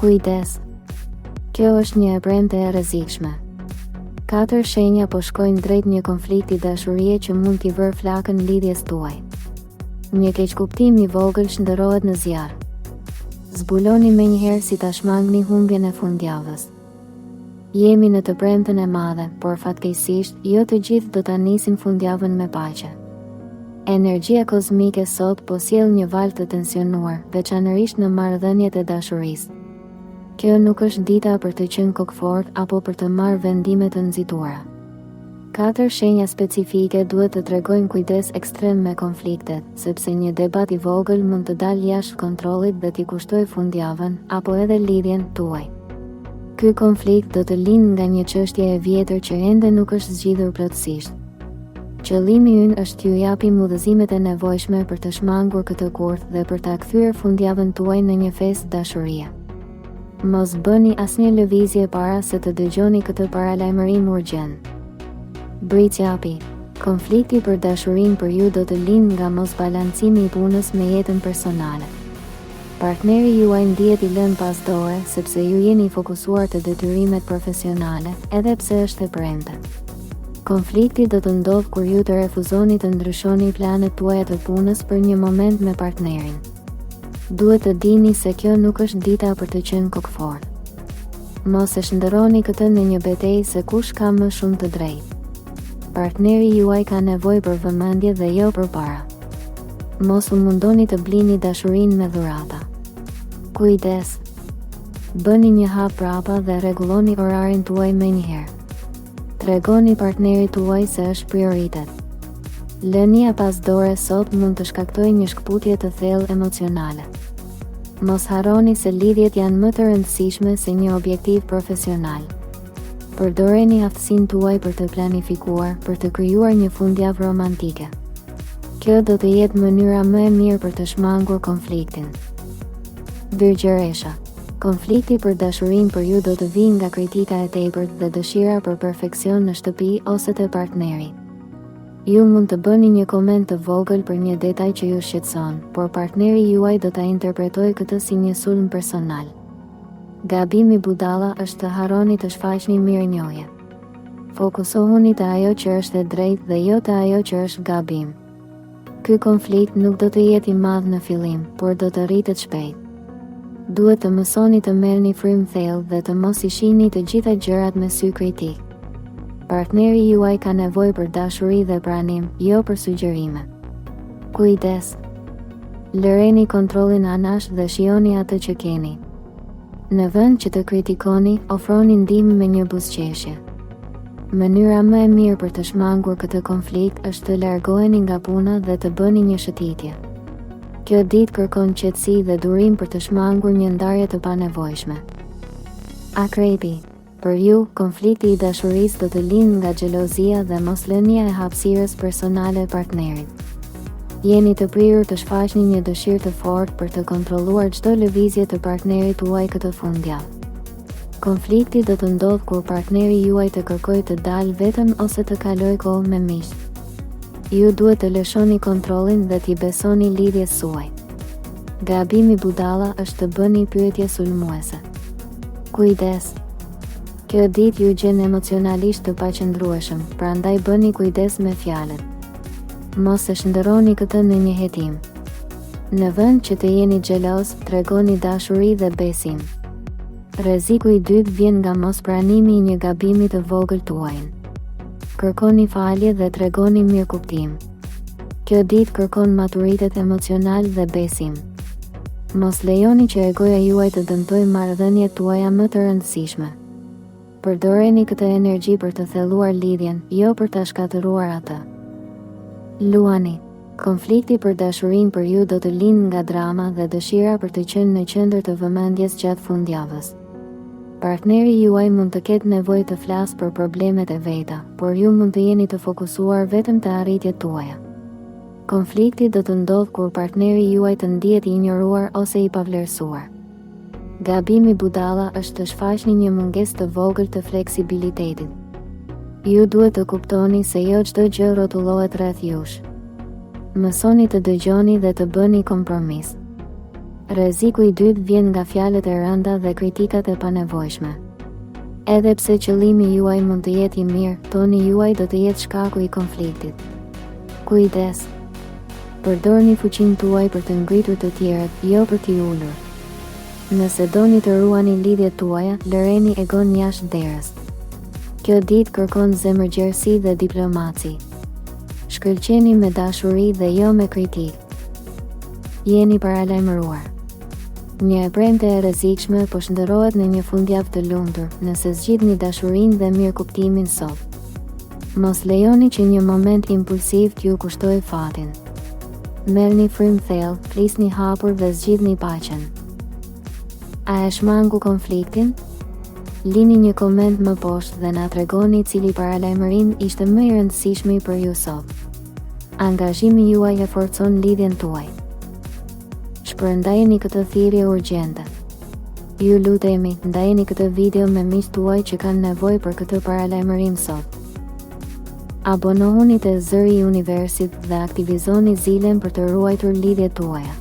Kujdes. Kjo është një e premte e rrezikshme. 4 shenja po shkojnë drejt një konflikti dashurie që mund t'i vërë flakën lidhjes tuaj. Një keqkuptim i vogël shndërrohet në zjarr. Zbuloni menjëherë si ta shmangni humbjen e fundjavës. Jemi në të premten e madhe, por fatkeqësisht, jo të gjithë do ta nisin fundjavën me paqe. Energjia kozmike sot po sjell një valë të tensionuar, veçanërisht në marrëdhëniet e dashurisë. Kjo nuk është dita për të qenë kokfort apo për të marrë vendime të nxituara. 4 shenja specifike duhet të tregojnë kujdes ekstrem me konfliktet, sepse një debat i vogël mund të dalë jashtë kontrollit dhe t'i kushtoj fundjavën apo edhe lidhjen tuaj. Ky konflikt do të lindë nga një çështje e vjetër që ende nuk është zgjidhur plotësisht. Qëllimi ynë është t'ju japim udhëzimet e nevojshme për të shmangur këtë kurth dhe për ta kthyer fundjavën tuaj në një festë dashurie. Mos bëni asnjë lëvizje para se të dëgjoni këtë paralajmërim urgjent. Britsjapi. Konflikti për dashurinë për ju do të lindë nga mosbalancimi i punës me jetën personale. Partneri juaj ndihet i lënë pas dore sepse ju jeni fokusuar te detyrimet profesionale, edhe pse është e premte. Konflikti do të ndodhë kur ju të refuzoni të ndryshoni planet tuaja të punës për një moment me partnerin. Duhet të dini se kjo nuk është dita për të qenë kokfort. Mos e shndërroni këtë në një betejë se kush ka më shumë të drejtë. Partneri juaj ka nevojë për vëmendje dhe jo për para. Mos u mundoni të blini dashurinë me dhurata. Kujdes. Bëni një hap prapa dhe rregulloni orarin tuaj menjëherë. Tregoni partnerit tuaj se është prioritet. Lënia pas dore sot mund të shkaktojë një shkputje të thellë emocionale. Mos harroni se lidhjet janë më të rëndësishme se një objektiv profesional. Përdoreni aftësinë tuaj për të planifikuar, për të krijuar një fundjavë romantike. Kjo do të jetë mënyra më e mirë për të shmangur konfliktin. Virgjëresha. Konflikti për dashurinë për ju do të vijë nga kritika e tepërt dhe dëshira për perfeksion në shtëpi ose te partneri. Ju mund të bëni një koment të vogël për një detaj që ju shqetëson, por partneri juaj do ta interpretojë këtë si një sulm personal. Gabimi budalla është të harroni të shfaqni mirënjohje. Fokusohuni te ajo që është e drejtë dhe jo te ajo që është gabim. Ky konflikt nuk do të jetë i madh në fillim, por do të rritet shpejt. Duhet të mësoni të merrni frymë thellë dhe të mos i shihni të gjitha gjërat me sy kritik. Partneri juaj ka nevojë për dashuri dhe pranim, jo për sugjerime. Kujdes. Lëreni kontrollin anash dhe shijoni atë që keni. Në vend që të kritikoni, ofroni ndihmë me një buzëqeshje. Mënyra më e mirë për të shmangur këtë konflikt është të largoheni nga puna dhe të bëni një shëtitje. Kjo ditë kërkon qetësi dhe durim për të shmangur një ndarje të panevojshme. Akrepi. Për ju, konflikti i dashurisë do të lindë nga xhelozia dhe moslënia e hapësirës personale e partnerit. Jeni të prirur të shfaqni një dëshirë të fortë për të kontrolluar çdo lëvizje të partnerit tuaj këtë fundjavë. Konflikti do të ndodhë kur partneri juaj të kërkojë të dalë vetëm ose të kalojë kohë me miq. Ju duhet të lëshoni kontrollin dhe t'i besoni lidhjes suaj. Gabimi budalla është të bëni pyetje sulmuese. Kujdes. Kjo ditë ju gjen emocionalisht të paqëndrueshëm, prandaj bëni kujdes me fjalët. Mos e shndërroni këtë në një hetim. Në vend që të jeni xheloz, tregoni dashuri dhe besim. Rreziku i dytë vjen nga mospranimi i një gabimi të vogël tuaj. Kërkoni falje dhe tregoni mirëkuptim. Kjo ditë kërkon maturitet emocional dhe besim. Mos lejoni që egoja juaj të dëmtojë marrëdhëniet tuaja më të rëndësishme. Përdoreni këtë energji për të thelluar lidhjen, jo për ta shkatëruar atë. Luani. Konflikti për dashurinë për ju do të lindë nga drama dhe dëshira për të qenë në qendër të vëmendjes gjatë fundjavës. Partneri juaj mund të ketë nevojë të flasë për problemet e veta, por ju mund të jeni të fokusuar vetëm te arritjet tuaja. Konflikti do të ndodhë kur partneri juaj të ndihet i injoruar ose i pavlerësuar. Gabimi budalla është të shfaqni një mungesë të vogël të fleksibilitetit. Ju duhet të kuptoni se jo çdo gjë rrotullohet rreth jush. Mësoni të dëgjoni dhe të bëni kompromis. Rreziku i dytë vjen nga fjalët e rënda dhe kritikat e panevojshme. Edhe pse qëllimi juaj mund të jetë i mirë, toni juaj do të jetë shkaku i konfliktit. Kujdes. Përdorni fuqinë tuaj për të ngritur të tjerët, jo për t'i ulur. Nëse doni të ruani lidhjet tuaja, lëreni egon jashtë derës. Kjo ditë kërkon zemërgjerësi dhe diplomaci. Shkëlqeni me dashuri dhe jo me kritik. Jeni paralajmëruar. Një e premte e rrezikshme po shndërrohet në një fundjavë të lumtur, nëse zgjidhni dashurinë dhe mirëkuptimin sot. Mos lejoni që një moment impulsiv t'ju kushtoj fatin. Merrni frymë thellë, flisni hapur dhe zgjidhni paqen. A e shmangu konfliktin? Lini një koment më poshtë dhe na tregoni cili paralajmërim ishte më i rëndësishmi për ju sot. Angazhimi juaj e forcon lidhjen tuaj. Shpërndajeni këtë thirrje urgjente. Ju lutemi, ndajeni këtë video me miqtë tuaj që kanë nevojë për këtë paralajmërim sot. Abonohuni te Zëri i Universit dhe aktivizoni zilen për të ruajtur lidhjet tuaja.